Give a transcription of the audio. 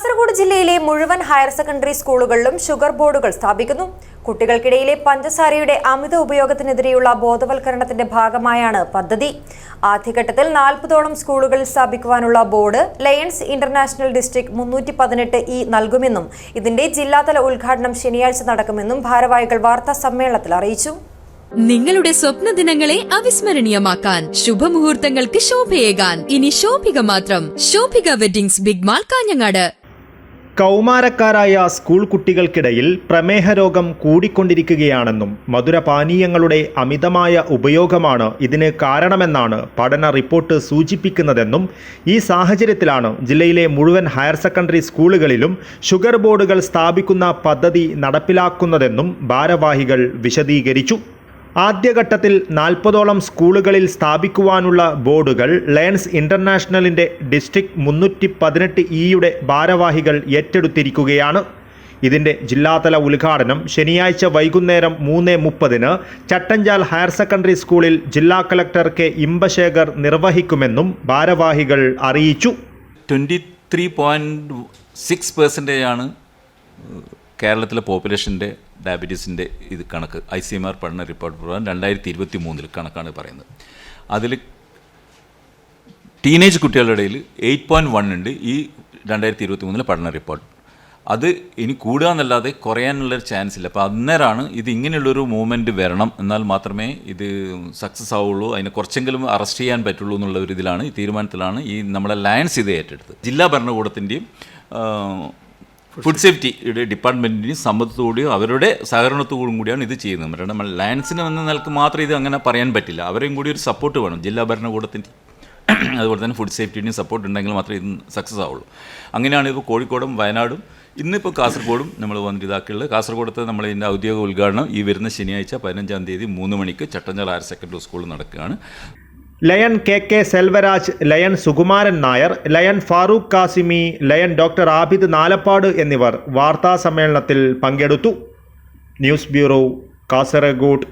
കാസർഗോഡ് ജില്ലയിലെ മുഴുവൻ higher secondary സ്കൂളുകളിലും ഷുഗർ ബോർഡുകൾ സ്ഥാപിക്കുന്നു. കുട്ടികൾക്കിടയിലെ പഞ്ചസാരയുടെ അമിത ഉപയോഗത്തിനെതിരെയുള്ള ബോധവൽക്കരണത്തിന്റെ ഭാഗമായാണ് പദ്ധതി. ആദ്യഘട്ടത്തിൽ 40ഓളം സ്കൂളുകളിൽ സ്ഥാപിക്കുവാനുള്ള board Lions international district 318E നൽകുമെന്നും ഇതിന്റെ ജില്ലാതല ഉദ്ഘാടനം ശനിയാഴ്ച നടക്കുമെന്നും ഭാരവാഹികൾ വാർത്താ സമ്മേളനത്തിൽ അറിയിച്ചു. നിങ്ങളുടെ സ്വപ്ന ദിനങ്ങളെ അവിസ്മരണീയമാക്കാൻ ശുഭമുഹൂർത്തങ്ങൾക്ക് ശോഭയേകാൻ ഇനി ശോഭിക മാത്രം. Shobhika weddings, big mall, Kanhangad. കൗമാരക്കാരായ സ്കൂൾ കുട്ടികൾക്കിടയിൽ പ്രമേഹ രോഗം കൂടിക്കൊണ്ടിരിക്കുകയാണെന്നും മധുരപാനീയങ്ങളുടെ അമിതമായ ഉപയോഗമാണ് ഇതിന് കാരണമെന്നാണ് പഠന റിപ്പോർട്ട് സൂചിപ്പിക്കുന്നതെന്നും ഈ സാഹചര്യത്തിലാണ് ജില്ലയിലെ മുഴുവൻ ഹയർ സെക്കൻഡറി സ്കൂളുകളിലും ഷുഗർ ബോർഡുകൾ സ്ഥാപിക്കുന്ന പദ്ധതി നടപ്പിലാക്കുന്നതെന്നും ഭാരവാഹികൾ വിശദീകരിച്ചു. ആദ്യഘട്ടത്തിൽ 40ഓളം സ്കൂളുകളിൽ സ്ഥാപിക്കുവാനുള്ള ബോർഡുകൾ ലയൺസ് ഇന്റർനാഷണലിന്റെ ഡിസ്ട്രിക്ട് 318E ഭാരവാഹികൾ ഏറ്റെടുത്തിരിക്കുകയാണ്. ഇതിന്റെ ജില്ലാതല ഉദ്ഘാടനം ശനിയാഴ്ച വൈകുന്നേരം 3:30 ചട്ടഞ്ചാൽ ഹയർ സെക്കൻഡറി സ്കൂളിൽ ജില്ലാ കളക്ടർ കെ ഇമ്പശേഖർ നിർവഹിക്കുമെന്നും ഭാരവാഹികൾ അറിയിച്ചു. 23.6% കേരളത്തിലെ പോപ്പുലേഷൻ്റെ ഡയബറ്റീസിൻ്റെ ഇത് കണക്ക് ICMR പഠന റിപ്പോർട്ട് പ്രകാരം 2023 കണക്കാണ് പറയുന്നത്. അതിൽ ടീനേജ് കുട്ടികളുടെ ഇടയിൽ 8.1 ഉണ്ട് ഈ 2023 പഠന റിപ്പോർട്ട്. അത് ഇനി കൂടുക എന്നല്ലാതെ കുറയാനുള്ളൊരു ചാൻസ് ഇല്ല. അപ്പോൾ അന്നേരമാണ് ഇത് ഇങ്ങനെയുള്ളൊരു മൂവ്മെൻറ്റ് വരണം, എന്നാൽ മാത്രമേ ഇത് സക്സസ് ആവുള്ളൂ, അതിനെ കുറച്ചെങ്കിലും അറസ്റ്റ് ചെയ്യാൻ പറ്റുള്ളൂ എന്നുള്ള ഒരു ഇതിലാണ്, ഈ തീരുമാനത്തിലാണ് ഈ നമ്മുടെ ലയൺസ് ഇത് ഏറ്റെടുത്തത്. ജില്ലാ ഭരണകൂടത്തിൻ്റെയും ഫുഡ് സേഫ്റ്റിയുടെ ഡിപ്പാർട്ട്മെൻറ്റിൻ്റെയും സമ്മതത്തോടെയും അവരുടെ സഹകരണത്തോടും കൂടിയാണ് ഇത് ചെയ്യുന്നത്. കാരണം നമ്മൾ ലയൺസിന് വന്ന നിലക്ക് മാത്രം ഇത് അങ്ങനെ പറയാൻ പറ്റില്ല, അവരെയും കൂടി ഒരു സപ്പോർട്ട് വേണം. ജില്ലാ ഭരണകൂടത്തിൻ്റെ അതുപോലെ തന്നെ ഫുഡ് സേഫ്റ്റിയുടെയും സപ്പോർട്ട് ഉണ്ടെങ്കിൽ മാത്രമേ ഇത് സക്സസ് ആവുള്ളൂ. അങ്ങനെയാണ് ഇപ്പോൾ കോഴിക്കോടും വയനാടും ഇന്നിപ്പോൾ കാസർഗോഡും നമ്മൾ വന്നിട്ട് ഇതാക്കിയുള്ളത്. കാസർഗോഡത്തെ നമ്മൾ ഇതിൻ്റെ ഔദ്യോഗിക ഉദ്ഘാടനം ഈ വരുന്ന ശനിയാഴ്ച 15-ാം തീയതി 3 മണിക്ക് ചട്ടഞ്ചാൽ ഹയർ സെക്കൻഡറി സ്കൂളിൽ നടക്കുകയാണ്. Lion KK Selvaraj, lion Sukumaran Nair, lion Farooq Kasimi, lion doctor Abid Nalappad എന്നിവർ വാർത്താ സമ്മേളനത്തിൽ പങ്കെടുത്തു. News bureau, Kasaragod.